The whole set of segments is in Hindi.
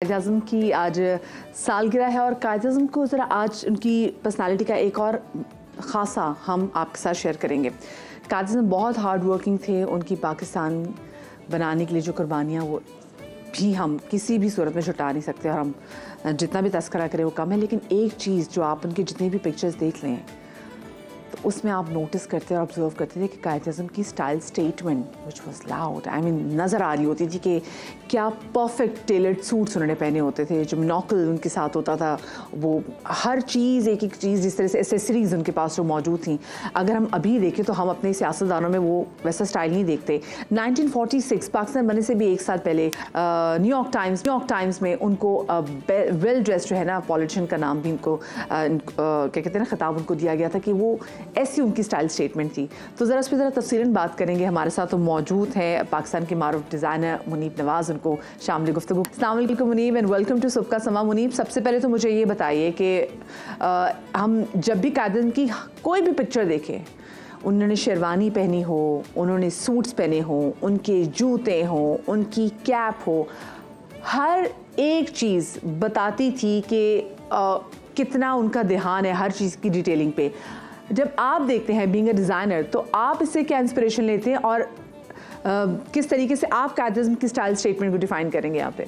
कायद-ए-आज़म की आज सालगिरह है और कायद-ए-आज़म को ज़रा आज उनकी पर्सनालिटी का एक और ख़ासा हम आपके साथ शेयर करेंगे। कायद-ए-आज़म बहुत हार्ड वर्किंग थे। उनकी पाकिस्तान बनाने के लिए जो कुर्बानियाँ वो भी हम किसी भी सूरत में छुटा नहीं सकते और हम जितना भी तस्करा करें वो कम है। लेकिन एक चीज़ जो आप उनके जितने भी पिक्चर्स देख लें तो उसमें आप नोटिस करते और ऑब्जर्व करते थे कि कायद-ए-आज़म की style statement which was loud, I mean नज़र आ रही होती थी कि क्या परफेक्ट टेलर्ड सूट्स उन्होंने पहने होते थे। जो मोनोकल उनके साथ होता था, वो हर चीज़ एक एक चीज़ जिस तरह से एसेसरीज़ उनके पास जो मौजूद थी, अगर हम अभी देखें तो हम अपने सियासतदानों में वो वैसा स्टाइल नहीं देखते। 1946 पाकिस्तान बनने से भी एक साल पहले न्यूयॉर्क टाइम्स में उनको वेल ड्रेस्ड जो है ना पॉलिटिशियन का नाम भी उनको क्या कहते हैं ना खिताब उनको दिया गया था कि वो ऐसी उनकी स्टाइल स्टेटमेंट थी। तो ज़रा इस पर ज़रा तफसीलन बात करेंगे। हमारे साथ तो मौजूद हैं पाकिस्तान के मारूफ डिज़ाइनर मुनीब नवाज़, उनको शामिल गुफ्तगू। अस्सलाम वालेकुम मुनीब एंड वेलकम टू सुबह का समा। मुनीब, सबसे पहले तो मुझे ये बताइए कि हम जब भी कायद-ए-आज़म की कोई भी पिक्चर देखें, उन्होंने शेरवानी पहनी हो, उन्होंने सूट्स पहने हों, उनके जूते हों, उनकी कैप हो, हर एक चीज़ बताती थी कि कितना उनका ध्यान है हर चीज़ की डिटेलिंग पे। जब आप देखते हैं बीइंग अ डिज़ाइनर तो आप इससे क्या इंस्पिरेशन लेते हैं और किस तरीके से आप कायद-ए-आज़म की स्टाइल स्टेटमेंट को डिफाइन करेंगे यहाँ पे?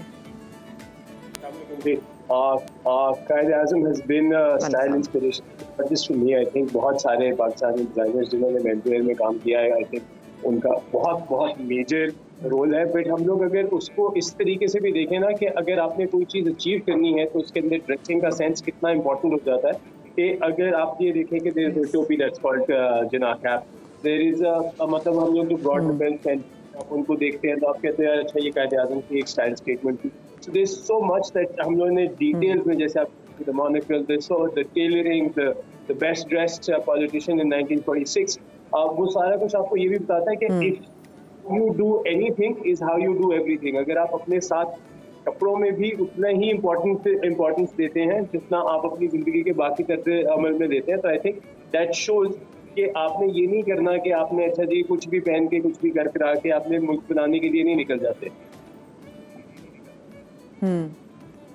Quaid e Azam has been style inspiration not just for me. I think बहुत सारे पाकिस्तानी डिज़ाइनर्स जिन्होंने मेंसवेयर में काम किया है, आई थिंक उनका बहुत मेजर रोल है। बट हम लोग अगर उसको इस तरीके से भी देखें ना कि अगर आपने कोई चीज़ अचीव करनी है तो उसके अंदर ड्रेसिंग का सेंस कितना इंपॉर्टेंट हो जाता है। कि अगर आप ये देखें कि there is a topi that's called Jinnah cap, there is मतलब हम लोग जो ब्रॉड बेल्ट एंड उनको देखते हैं तो आप कहते हैं अच्छा ये कायद-ए-आज़म की एक स्टाइल स्टेटमेंट थी। So there is so much that हम लोगों ने डिटेल्स में, जैसे आप the monocle, the tailoring, the best dressed politician in 1946, वो सारा कुछ आपको ये भी बताता है कि if you do anything is how you do everything. अगर आप अपने साथ कपड़ों में भी उतना ही इम्पोर्टेंस देते हैं जितना आप अपनी ज़िंदगी के बाकी तर्ज़ अमल में देते हैं, तो आई थिंक दैट शोज़ कि आपने ये नहीं करना कि आपने अच्छा जी कुछ भी पहन के कुछ भी कर करा के आपने मुल्क बनाने के लिए नहीं निकल जाते।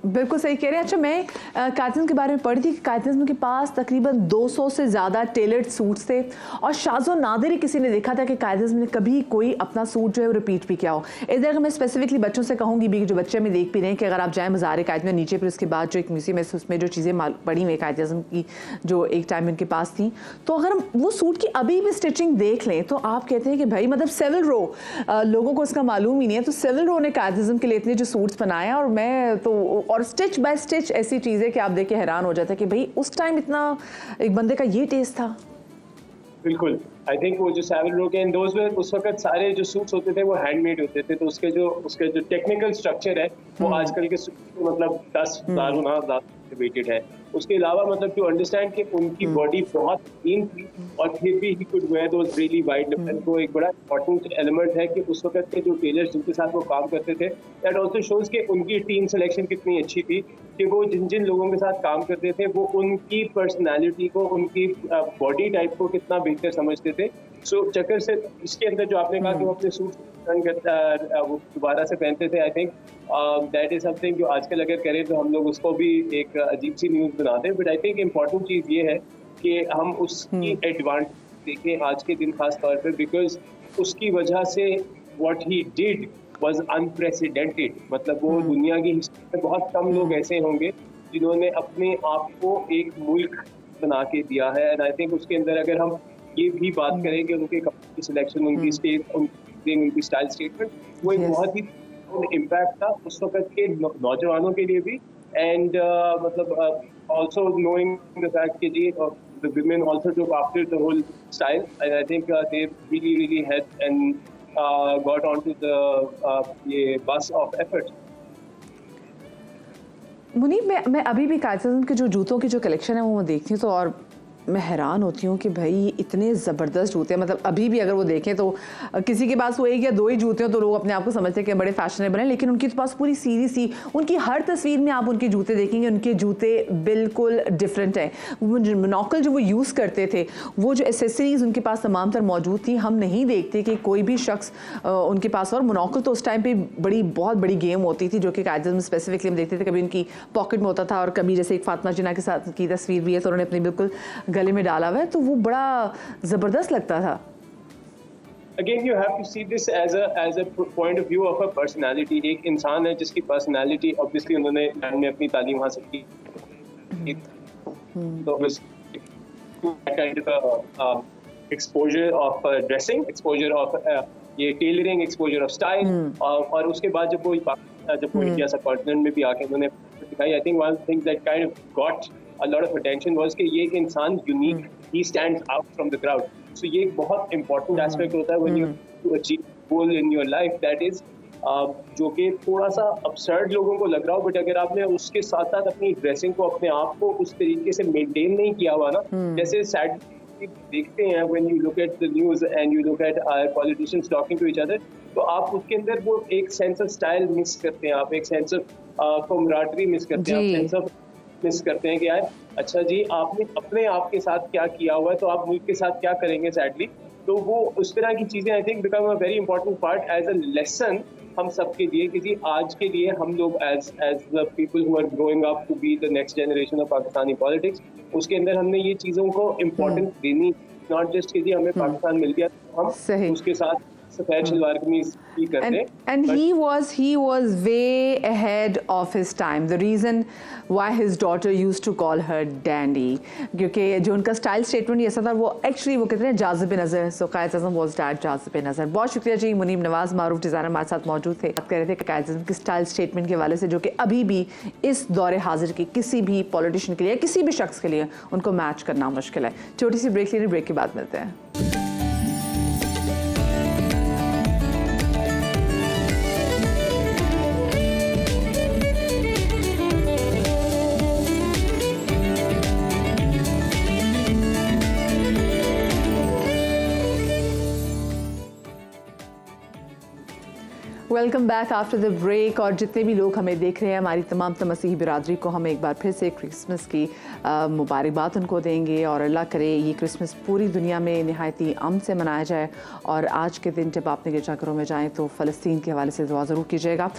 बिल्कुल सही कह रहे हैं। अच्छा, मैं कायद-ए-आज़म के बारे में पढ़ी थी कि कायद-ए-आज़म के पास तकरीबन 200 से ज़्यादा टेलर्ड सूट्स थे और शाज़ो नादिर ही किसी ने देखा था कि कायद-ए-आज़म ने कभी कोई अपना सूट जो है वो रिपीट भी किया हो। इधर अगर मैं स्पेसिफिकली बच्चों से कहूँगी भी, जो बच्चे में देख भी रहे हैं कि अगर आप जाएँ मज़ार कायद में नीचे, फिर उसके बाद जो एक म्यूजियम है उसमें जो चीज़ें पड़ी हुई कायद-ए-आज़म की जो एक टाइम उनके पास थी, तो अगर हम वो सूट की अभी भी स्टिचिंग देख लें तो आप कहते हैं कि भाई मतलब सेवल रो लोगों को इसका मालूम ही नहीं है, तो सेवल रो ने कायद-ए-आज़म के लिए इतने जो सूट्स बनाए और मैं तो और स्टिच बाय स्टिच ऐसी चीज़ है कि आप देख के हैरान हो जाते हैं कि भाई उस टाइम इतना एक बंदे का ये टेस्ट था। बिल्कुल, आई थिंक वो जो सेवल रो के दोस्त में उस वक्त सारे जो सूट्स होते थे वो हैंडमेड होते थे, तो उसके जो टेक्निकल स्ट्रक्चर है वो आजकल के सूट मतलब 10,000 गुना वेटेड है। उसके अलावा मतलब टू अंडरस्टैंड कि उनकी बॉडी बहुत लीन थी और फिर भी he could wear those really wide level, वो एक बड़ा इंपॉर्टेंट एलिमेंट है कि उस वक्त के जो टेलर्स जिनके साथ वो काम करते थे, दैट ऑल्सो शोज कि उनकी टीम सिलेक्शन कितनी अच्छी थी कि वो जिन लोगों के साथ काम करते थे वो उनकी पर्सनैलिटी को, उनकी बॉडी टाइप को कितना बेहतर समझते थे। सो चक्कर से इसके अंदर जो आपने कहा कि वो अपने सूट वो दोबारा से पहनते थे, I think that is something जो आजकल अगर करें तो हम लोग उसको भी एक अजीब सी न्यूज़ बना दें। बट आई थिंक इम्पॉर्टेंट चीज़ ये है कि हम उसकी एडवांटेज देखें आज के दिन खास तौर पे, बिकॉज उसकी वजह से what he did was unprecedented. मतलब वो दुनिया की हिस्ट्री में बहुत कम लोग ऐसे होंगे जिन्होंने अपने आप को एक मुल्क बना के दिया है। एंड आई थिंक उसके अंदर अगर हम ये भी बात करें कि उनके कपड़े की सिलेक्शन, उनकी स्टेट, उनकी स्टाइल स्टेटमेंट, वो एक बहुत ही इम्पैक्ट था उस वक्त के नौजवानों के लिए भी। एंड मतलब also knowing the fact that the women also took after the whole style, and I think they really had and got onto the bus of effort. Munib, मैं अभी भी कायद-ए-आज़म के जो जूतों की जो कलेक्शन है वो मैं देखती हूँ तो और मैं हैरान होती हूँ कि भाई इतने ज़बरदस्त जूते, मतलब अभी भी अगर वो देखें तो किसी के पास वो एक या दो ही जूते हो तो लोग अपने आप को समझते हैं कि बड़े फैशनेबल हैं, लेकिन उनके पास पूरी सीरीज थी। उनकी हर तस्वीर में आप उनके जूते देखेंगे, उनके जूते बिल्कुल डिफरेंट हैं। वो मोनोकल जो वो यूज़ करते थे, वो जो एसेसरीज उनके पास तमाम तर मौजूद थी, हम नहीं देखते कि कोई भी शख्स उनके पास। और मोनोकल तो उस टाइम पे बहुत बड़ी गेम होती थी, जो कि कायदे में स्पेसिफिकली हम देखते थे, कभी उनकी पॉकेट में होता था और कभी जैसे एक फातिमा जिन्ना के साथ की तस्वीर भी है तो उन्होंने अपनी बिल्कुल गले में डाला हुआ है, तो वो बड़ा ज़बरदस्त लगता था। Again, you have to see this as a point of view of a personality. एक इंसान है जिसकी personality, obviously उन्होंने में अपनी तालीम हासिल की, तो kind of exposure of dressing, exposure of ये tailoring, exposure of style, और उसके बाद जब वो इंडिया सबकॉन्टिनेंट में भी आके उन्होंने दिखाई, I think one thing that kind of got a lot of attention was कि ये एक इंसान unique, he stands out from the crowd. So ये एक बहुत important aspect होता है when you achieve goal in your life, that is जो कि थोड़ा सा absurd लोगों को लग रहा हो, बट अगर आपने उसके साथ साथ अपनी ड्रेसिंग को, अपने आप को उस तरीके से मेंटेन नहीं किया हुआ ना, जैसे सैड देखते हैं when you look at the news and you look at politicians talking to each other, तो आप उसके अंदर वो एक सेंस ऑफ स्टाइल मिस करते हैं, आप एक सेंस ऑफ camaraderie मिस करते हैं, आप सेंस ऑफ मिस करते हैं कि यार अच्छा जी आपने अपने आप के साथ क्या किया हुआ है, तो आप मुल्क के साथ क्या करेंगे सैडली। तो वो उस तरह की चीज़ें I think become a very important part as a lesson हम सबके लिए, कि जी आज के लिए हम लोग as the people who are growing up to be the next generation of Pakistani politics, उसके अंदर हमने ये चीज़ों को इम्पोर्टेंस देनी, नॉट जस्ट कि जी हमें पाकिस्तान मिल गया हम उसके साथ सफेद शलवार कमीज ही करते। And he was way ahead of his time. The reason why his daughter used to call her dandy, क्योंकि जो उनका स्टाइल स्टेटमेंट ऐसा था, वो एक्चुअली वो कहते हैं जाज़िब नज़र, सो कायद आज़म वाज डैड जाज़िब नज़र। बहुत शुक्रिया जी, मुनीब नवाज़ मारूफ डिज़ाइनर हमारे साथ मौजूद थे, बात कर रहे थे कायद आज़म के स्टाइल स्टेटमेंट के हवाले से, जो कि अभी भी इस दौरे हाजिर के किसी भी पॉलिटिशियन के लिए, किसी भी शख्स के लिए उनको मैच करना मुश्किल है। छोटी सी ब्रेक लेने, ब्रेक के बाद मिलते हैं। Welcome back after the break. और जितने भी लोग हमें देख रहे हैं, हमारी तमाम मसीही बिरादरी को हम एक बार फिर से क्रिसमस की मुबारकबाद उनको देंगे, और अल्लाह करे ये क्रिसमस पूरी दुनिया में नहायत ही अमन से मनाया जाए। और आज के दिन जब अपने गिरजाघरों में जाएँ तो फ़लस्तीन के हवाले से दुआ ज़रूर कीजिएगा।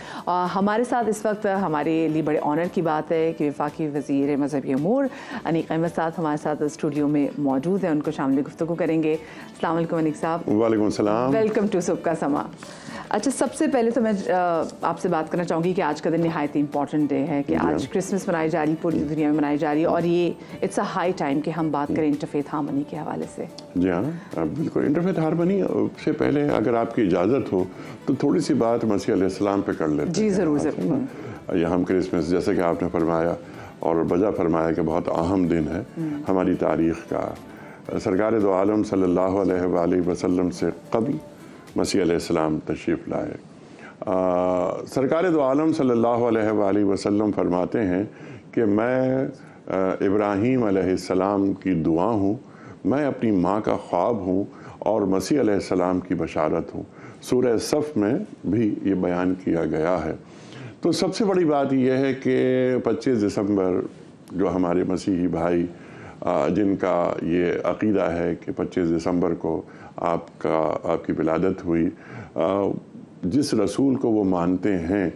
हमारे साथ इस वक्त हमारे लिए बड़े ऑनर की बात है कि वफाकी वज़ीर मज़हबी अमूर अनीक अहमद साहब हमारे साथ स्टूडियो में मौजूद हैं, उनको शामिल गुफ्तगू करेंगे। अस्सलाम वालेकुम अनीक साहब। वालेकुम सलाम, वेलकम टू सुबह का समा। अच्छा, सबसे पहले तो मैं आपसे बात करना चाहूँगी कि आज का दिन नहायत इंपॉर्टेंट डे है, कि आज क्रिसमस मनाई जा रही, पूरी दुनिया में मनाई जा रही है, और ये इट्स अ हाई टाइम कि हम बात करें इंटरफेथ हार्मनी के हवाले से। जी हाँ, बिल्कुल। इंटरफेथ हार्मनी से पहले अगर आपकी इजाज़त हो तो थोड़ी सी बात मसीह अलैहिस्सलाम पे कर लेते हैं। जी ज़रूर ज़रूर। यह हम क्रिसमस, जैसे कि आपने फरमाया और वजह फरमाया कि बहुत अहम दिन है हमारी तारीख़ का। सरकार दो आलम सल्लल्लाहु अलैहि वसल्लम से कबल मसीह अलैहिस्सलाम तशरीफ़ लाए। सरकार दो आलम सल्लल्लाहु अलैहि वसल्लम फरमाते हैं कि मैं इब्राहीम अलैहिस्सलाम की दुआ हूँ, मैं अपनी माँ का ख्वाब हूँ और मसीह अलैहिस्सलाम की बशारत हूँ। सूरह सफ़ में भी ये बयान किया गया है। तो सबसे बड़ी बात यह है कि 25 दिसंबर जो हमारे मसीही भाई जिनका ये अक़ीदा है कि 25 दिसंबर को आपकी विलादत हुई, जिस रसूल को वो मानते हैं,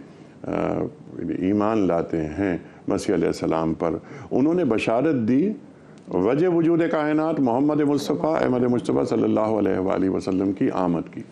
ईमान लाते हैं मसीह अलैहिस्सलाम पर, उन्होंने बशारत दी वजह वजूद कायनात मोहम्मद मुस्तफ़ा अहमद मुस्तफ़ा सल्लल्लाहु अलैहि वसल्लम की आमद की।